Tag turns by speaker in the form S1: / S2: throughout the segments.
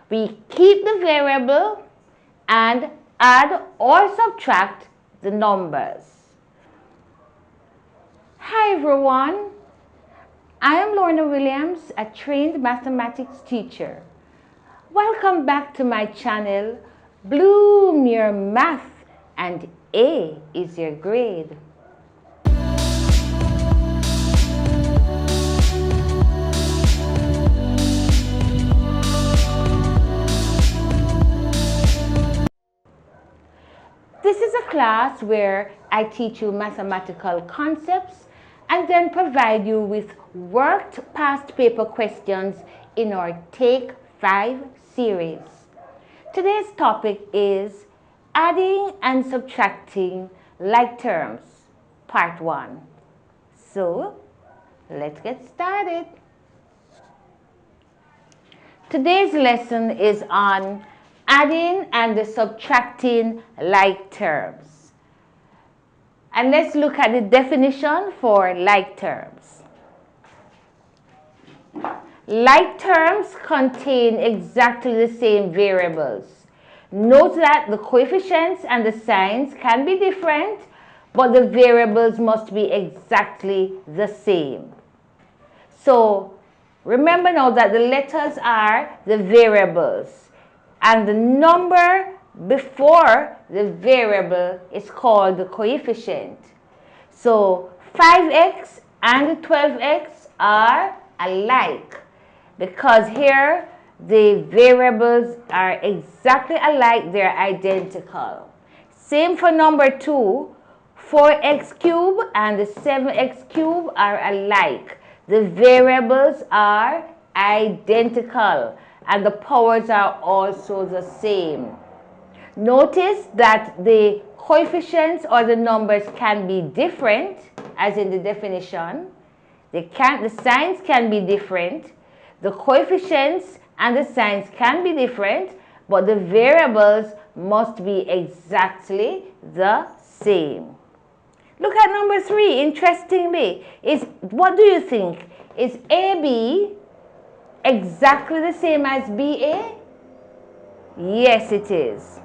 S1: We keep the variable and add or subtract the numbers. Hi everyone, I am Lorna Williams, a trained mathematics teacher. Welcome back to my channel, Bloom Your Math and A is Your Grade. This is a class where I teach you mathematical concepts and then provide you with worked past paper questions in our Take 5 series. Today's topic is adding and subtracting like terms, part 1. So, let's get started. Today's lesson is on adding and subtracting like terms. And let's look at the definition for like terms. Like terms contain exactly the same variables. Note that the coefficients and the signs can be different, but the variables must be exactly the same. So remember now that the letters are the variables, and the number before the variable is called the coefficient. So 5x and 12x are alike because here the variables are exactly alike, they're identical. Same for number 2, 4x cubed and the 7x cubed are alike. The variables are identical and the powers are also the same. Notice that the coefficients or the numbers can be different, as in the definition. The signs can be different. The coefficients and the signs can be different, but the variables must be exactly the same. Look at number 3, interestingly. What do you think? Is AB exactly the same as BA? Yes, it is.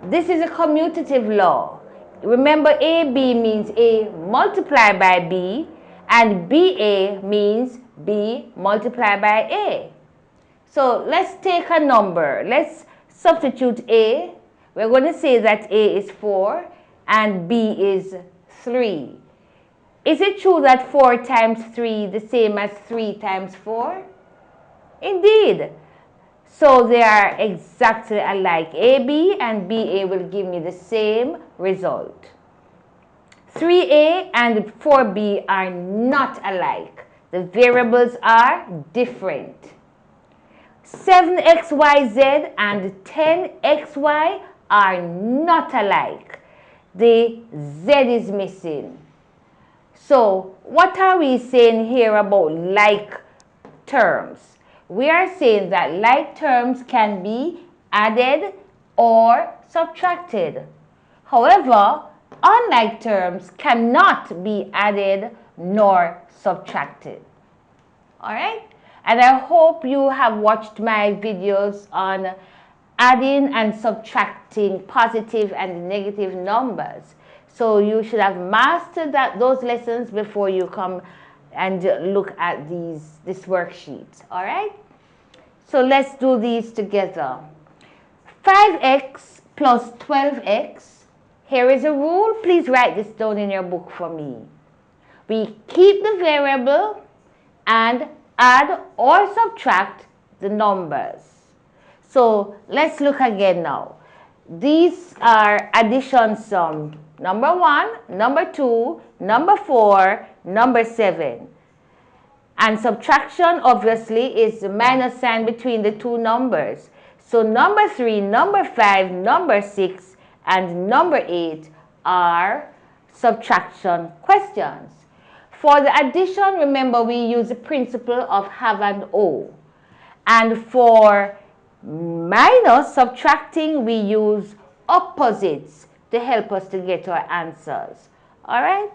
S1: This is a commutative law. Remember, AB means A multiplied by B, and BA means B multiplied by A. So let's take a number. Let's substitute A. We're going to say that A is 4 and B is 3. Is it true that 4 times 3 is the same as 3 times 4? Indeed. So they are exactly alike. AB and BA will give me the same result. 3A and 4B are not alike. The variables are different. 7xyz and 10xy are not alike. The z is missing. So what are we saying here about like terms? We are saying that like terms can be added or subtracted. However, unlike terms cannot be added nor subtracted. Alright? And I hope you have watched my videos on adding and subtracting positive and negative numbers. So you should have mastered those lessons before you come and look at this worksheet. All right? So let's do these together. 5x plus 12x. Here is a rule. Please write this down in your book for me. We keep the variable and add or subtract the numbers. So let's look again now. These are addition sum. Number 1, number 2, number 4, number 7. And subtraction obviously is the minus sign between the two numbers. So number 3, number 5, number 6, and number 8 are subtraction questions. For the addition, remember we use the principle of have and owe. And for minus, subtracting, we use opposites to help us to get our answers. Alright?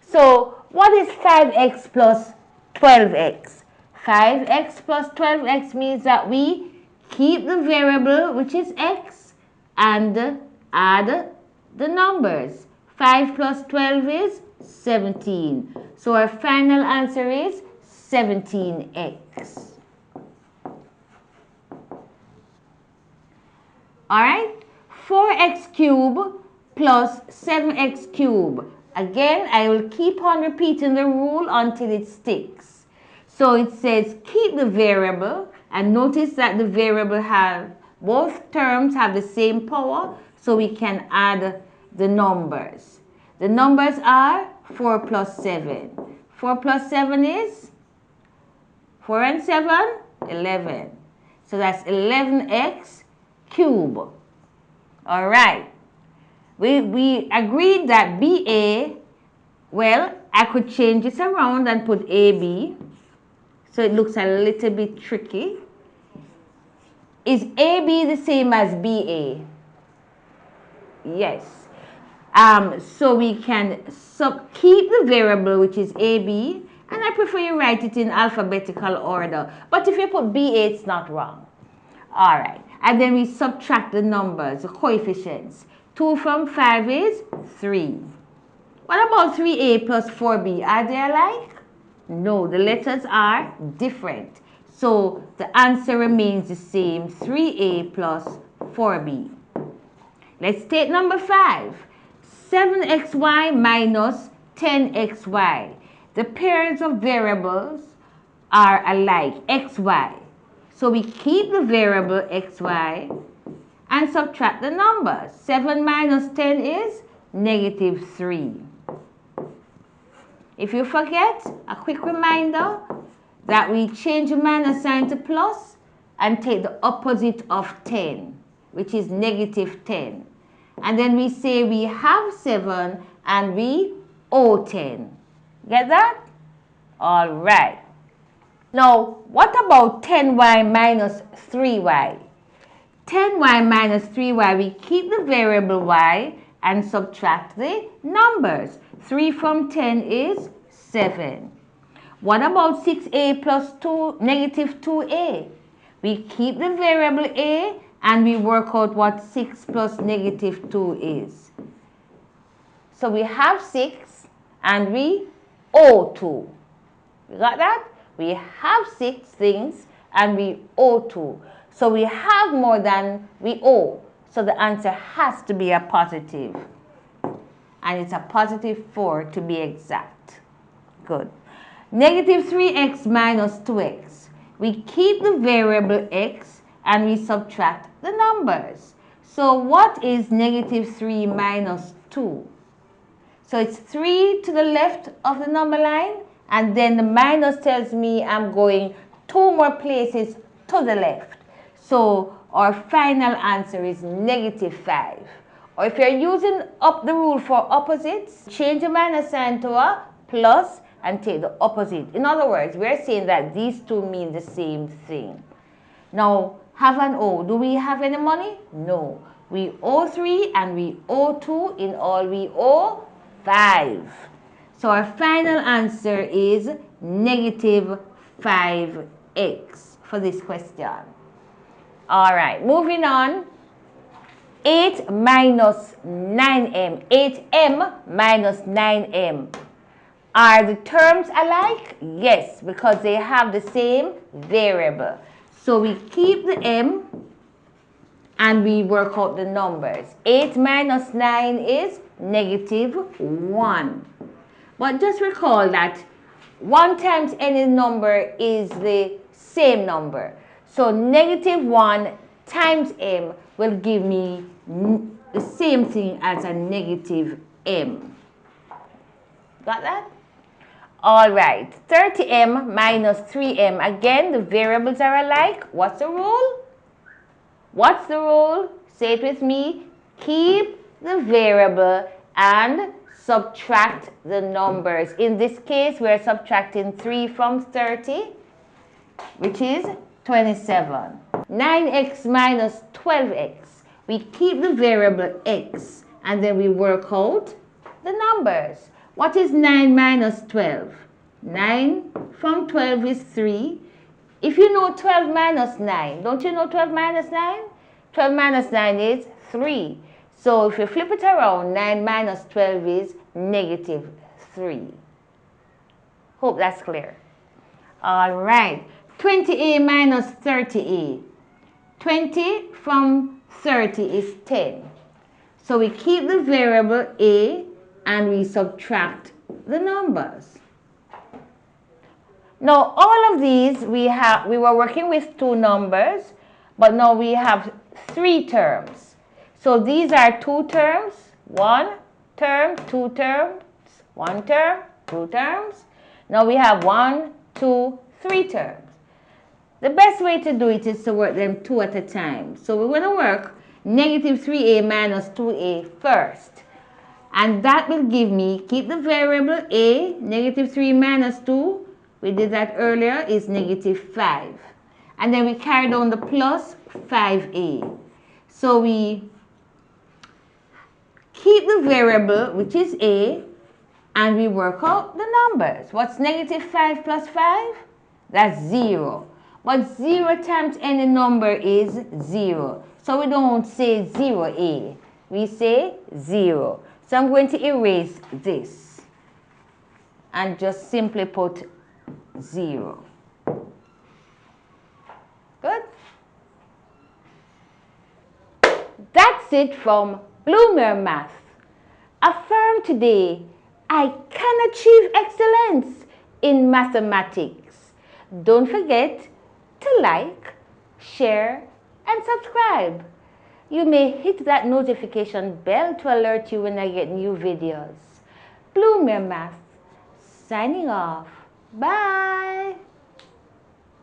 S1: So, what is 5x plus 12x? 5x plus 12x means that we keep the variable, which is x, and add the numbers. 5 plus 12 is 17. So our final answer is 17x. Alright, 4x cubed plus 7x cubed. Again, I will keep on repeating the rule until it sticks. So it says keep the variable, and notice that the variable have, both terms have the same power, so we can add the numbers. The numbers are 4 plus 7. 4 plus 7 is 4 and 7, 11. So that's 11x cube. All right. We agreed that BA, well, I could change this around and put AB. So it looks a little bit tricky. Is AB the same as BA? Yes. So we can keep the variable, which is AB, and I prefer you write it in alphabetical order. But if you put BA, it's not wrong. All right. And then we subtract the numbers, the coefficients. 2 from 5 is 3. What about 3a plus 4b? Are they alike? No, the letters are different. So the answer remains the same, 3a plus 4b. Let's take number 5. 7xy minus 10xy. The pairs of variables are alike, xy. So we keep the variable xy and subtract the numbers. 7 minus 10 is negative 3. If you forget, a quick reminder that we change the minus sign to plus and take the opposite of 10, which is negative 10. And then we say we have 7 and we owe 10. Get that? All right. Now, what about 10y minus 3y? 10y minus 3y, we keep the variable y and subtract the numbers. 3 from 10 is 7. What about 6a plus 2, negative 2a? We keep the variable a and we work out what 6 plus negative 2 is. So we have 6 and we owe 2. You got that? We have 6 things and we owe 2. So we have more than we owe. So the answer has to be a positive. And it's a positive 4 to be exact. Good. Negative 3x minus 2x. We keep the variable x and we subtract the numbers. So what is negative 3 minus 2? So it's 3 to the left of the number line, and then the minus tells me I'm going 2 more places to the left. So our final answer is negative 5. Or if you're using up the rule for opposites, change the minus sign to a plus and take the opposite. In other words, we're saying that these two mean the same thing. Now, have an O. Do we have any money? No. We owe 3 and we owe 2. In all, we owe 5. So our final answer is negative 5x for this question. All right, moving on. 8 minus 9m. 8m minus 9m. Are the terms alike? Yes, because they have the same variable. So we keep the m and we work out the numbers. 8 minus 9 is negative 1. But just recall that 1 times any number is the same number. So negative 1 times m will give me the same thing as a negative m. Got that? All right. 30m minus 3m. Again, the variables are alike. What's the rule? What's the rule? Say it with me. Keep the variable and subtract the numbers. In this case, we're subtracting 3 from 30, which is 27. 9x minus 12x. We keep the variable x and then we work out the numbers. What is 9 minus 12? 9 from 12 is 3. If you know 12 minus 9, don't you know 12 minus 9? 12 minus 9 is 3. So if you flip it around, 9 minus 12 is negative 3. Hope that's clear. All right. 20a minus 30a. 20 from 30 is 10. So we keep the variable a and we subtract the numbers. Now all of these we were working with 2 numbers, but now we have 3 terms. So these are 2 terms, 1 term, 2 terms, 1 term, 2 terms. Now we have 1, 2, 3 terms. The best way to do it is to work them 2 at a time. So we're going to work negative 3a minus 2a first. And that will give me, keep the variable a, negative 3 minus 2, we did that earlier, is negative 5. And then we carry down the plus 5a. So we keep the variable, which is a, and we work out the numbers. What's negative 5 plus 5? That's 0. But 0 times any number is 0. So we don't say 0a. We say 0. So I'm going to erase this and just simply put 0. Good? That's it from Bloomer Math. Affirm today, I can achieve excellence in mathematics. Don't forget to like, share, and subscribe. You may hit that notification bell to alert you when I get new videos. Bloomer Math, signing off. Bye.